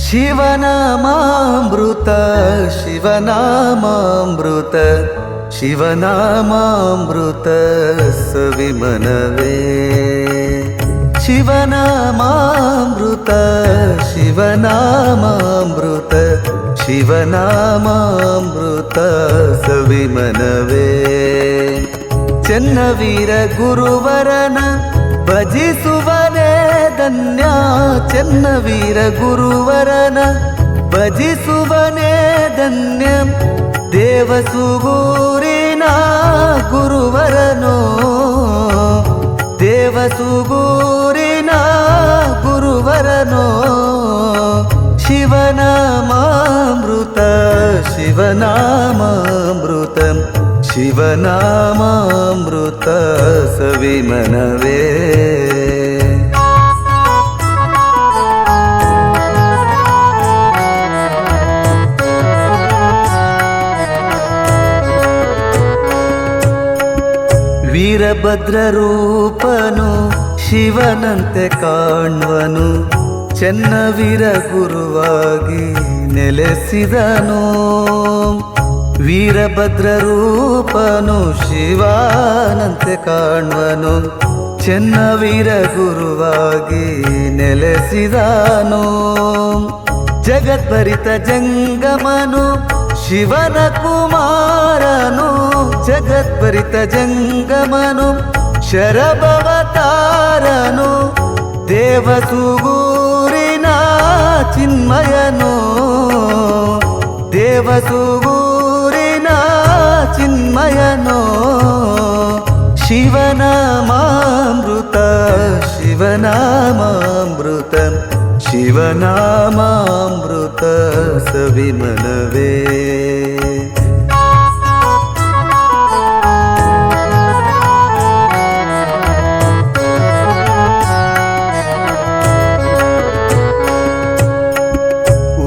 ಶಿವನಾಮಾಮೃತ ಶಿವನಾಮಾಮೃತ ಶಿವನಾಮಾಮೃತ ಸವಿಮನವೇ ಶಿವನಾಮಾಮೃತ ಶಿವನಾಮಾಮೃತ ಶಿವನಾಮಾಮೃತ ಸವಿಮನವೇ ಚೆನ್ನವೀರ ಗುರುವರನ ಭಜಿಸುವನೇ ಧನ್ಯ ಚೆನ್ನವೀರ ಗುರುವರನ ಭಜಿಸುವನೇ ಧನ್ಯ ದೇವಸುಗೂರಿನ ಗುರುವರನೋ ದೇವಸುಗೂರಿನ ಗುರುವರನೋ ಶಿವನಾಮಾಮೃತ ಶಿವನಾಮಾಮೃತ ಶಿವನಾಮಾಮೃತ ಸವಿಮನವೇ ವೀರಭದ್ರ ರೂಪನು ಶಿವನಂತೆ ಕಾಣ್ವನು ಚೆನ್ನವೀರ ಗುರುವಾಗಿ ನೆಲೆಸಿದನು ವೀರಭದ್ರ ರೂಪನು ಶಿವನಂತೆ ಕಾಣ್ವನು ಚೆನ್ನವೀರ ಗುರುವಾಗಿ ನೆಲೆಸಿದನು ಜಗದ್ಭರಿತ ಜಂಗಮನು ಶಿವನ ಕುಮಾರನು ಜಗದ್ಭರಿತ ಜಂಗಮನು ಶರಭವತಾರನು ದೇವಸುಗೂರಿನ ಚಿನ್ಮಯನು ದೇವಸುಗೂರಿನ ಚಿನ್ಮಯನು ಶಿವನಾಮಾಮೃತ ಶಿವನಾಮಾಮೃತ ಶಿವನಾಮಾಮೃತ ಸವಿಮನವೇ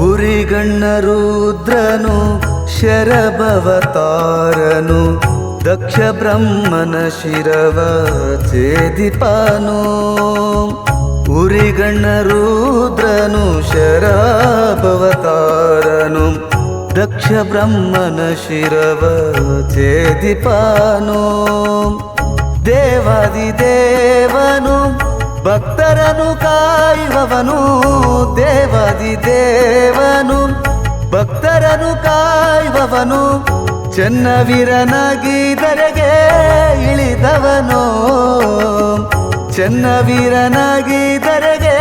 ಉರಿಗಣ್ಣ ರುದ್ರನು ಶರಭವತಾರನು ದಕ್ಷ ಬ್ರಹ್ಮನ ಶಿರವ ಛೇದಿಪನು ಉರಿಗಣ್ಣ ರುದ್ರನು ಶರಭವತಾರನು ದಕ್ಷ ಬ್ರಹ್ಮನ ಶಿರವ ಛೇದಿಪನು ದೇವಾದಿದೇವನು ಭಕ್ತರನು ಕಾಯುವವನು ದೇವಾದಿದೇವನು ಭಕ್ತರನು ಕಾಯುವವನು ಚೆನ್ನವೀರನಾಗಿದರೆಗೆ ಇಳಿದವನು ಚೆನ್ನವೀರನಾಗಿದರೆಗೆ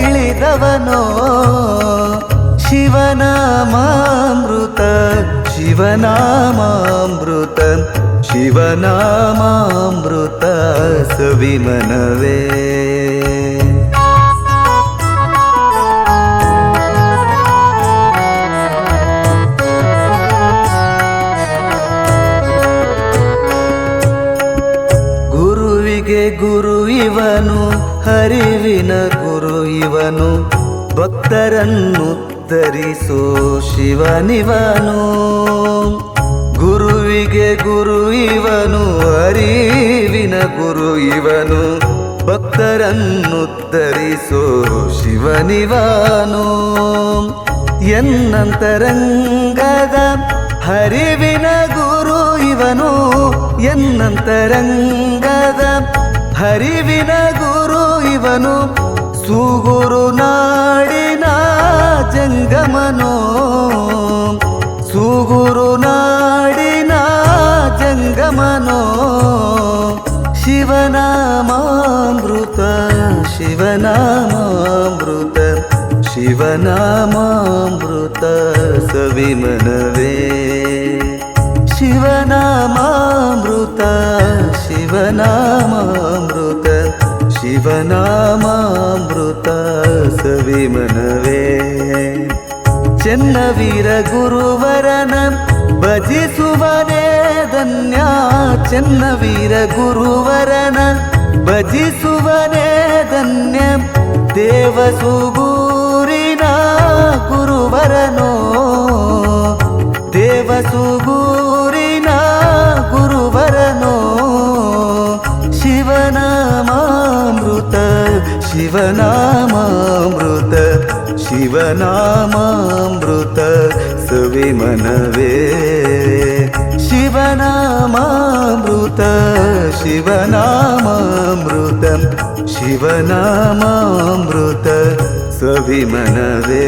ಇಳಿದವನು ಶಿವನಾಮಾಮೃತ ಶಿವನಾಮಾಮೃತ ಶಿವನಾಮಾಮೃತ ಸವಿಮನವೇ ಗುರುವಿಗೆ ಗುರು ಇವನು ಹರಿವಿನ ಗುರು ಇವನು ಭಕ್ತರನ್ನು ಧರಿಸೋ ಶಿವನಿವನು ಗುರುವಿಗೆ ಗುರು ಇವನು ಹರಿವಿನ ಗುರು ಇವನು ಭಕ್ತರನ್ನು ಧರಿಸೋ ಶಿವನಿವನು ಎನ್ನಂತರಂಗದ ಹರಿವಿನ ಗುರು ಇವನು ಎನ್ನಂತರಂಗದ ಹರಿವಿನ ಗುರು ಇವನು ಸುಗುರು ನಾಡಿನ ಜಂಗಮನೋ ಸುಗುರು ನಾಡಿನ ಜಂಗಮನೋ ಶಿವನಾಮಾಮೃತ ಶಿವನಾಮಾಮೃತ ಶಿವನಾಮಾಮೃತ ಸವಿಮನವೇ ಶಿವನಾಮಾಮೃತ ಶಿವನಾಮಾಮೃತ ಶಿವನಾಮಾಮೃತ ಸವಿಮನವೇ ಚೆನ್ನವೀರ ಗುರುವರನ ಭಜಿಸುವನೇ ಧನ್ಯ ಚೆನ್ನವೀರ ಗುರುವರನ ಭಜಿಸುವನೇ ಧನ್ಯ ದೇವಸುಗೂರಿನ ಗುರುವರನೋ ದೇವಸುಗೂರಿನ ಗುರುವರನೋ ಶಿವನಾಮಾಮೃತ ಶಿವನಾಮಾಮೃತ ಶಿವ ಶಿವನಾಮಾಮೃತ ಸವಿಮನವೇ ಶಿವನಾಮಾಮೃತ ಶಿವನಾಮಾಮೃತ ಶಿವನಾಮಾಮೃತ ಸವಿಮನವೇ